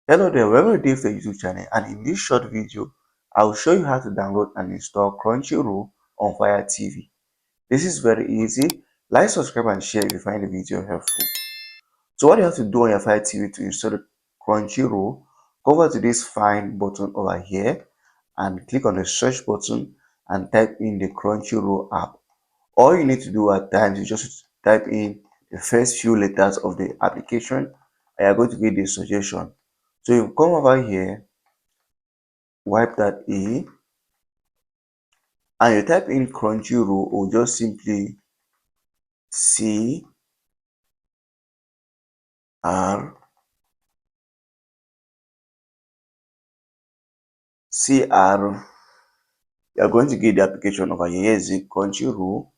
Hello there, welcome to DaveTech YouTube channel, and in this short video, I will show you how to download and install Crunchyroll on Fire TV. This is very easy. Like, subscribe and share if you find the video helpful. So what you have to do on your Fire TV to install the Crunchyroll, go over to this find button over here and click on the search button and type in the Crunchyroll app. All you need to do at times is just type in the first few letters of the application and you're going to get the suggestion. So you come over here, wipe that A, and you type in Crunchyroll or just simply CR. You're going to get the application over here. Here is it, Crunchyroll.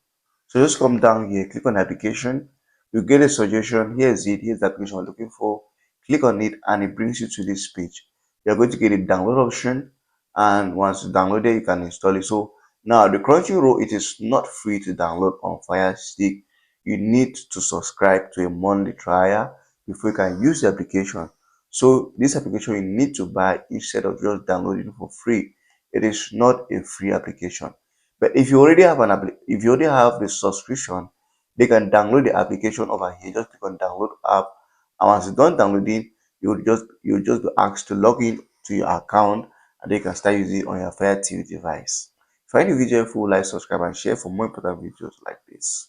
So just come down here, click on application. You get a suggestion. Here is it. Here's the application we're looking for. Click on it and it brings you to this page. You're going to get a download option, and once you download it, you can install it. So now the Crunchyroll, it is not free to download on FireStick. You need to subscribe to a monthly trial before you can use the application. So this application you need to buy instead of just downloading it for free. It is not a free application. But if you already have if you already have the subscription, they can download the application over here. Just click on download app, and once you're done downloading, you'll just be asked to log in to your account, and they can start using it on your Fire TV device. If you find the video helpful, like, subscribe, and share for more important videos like this.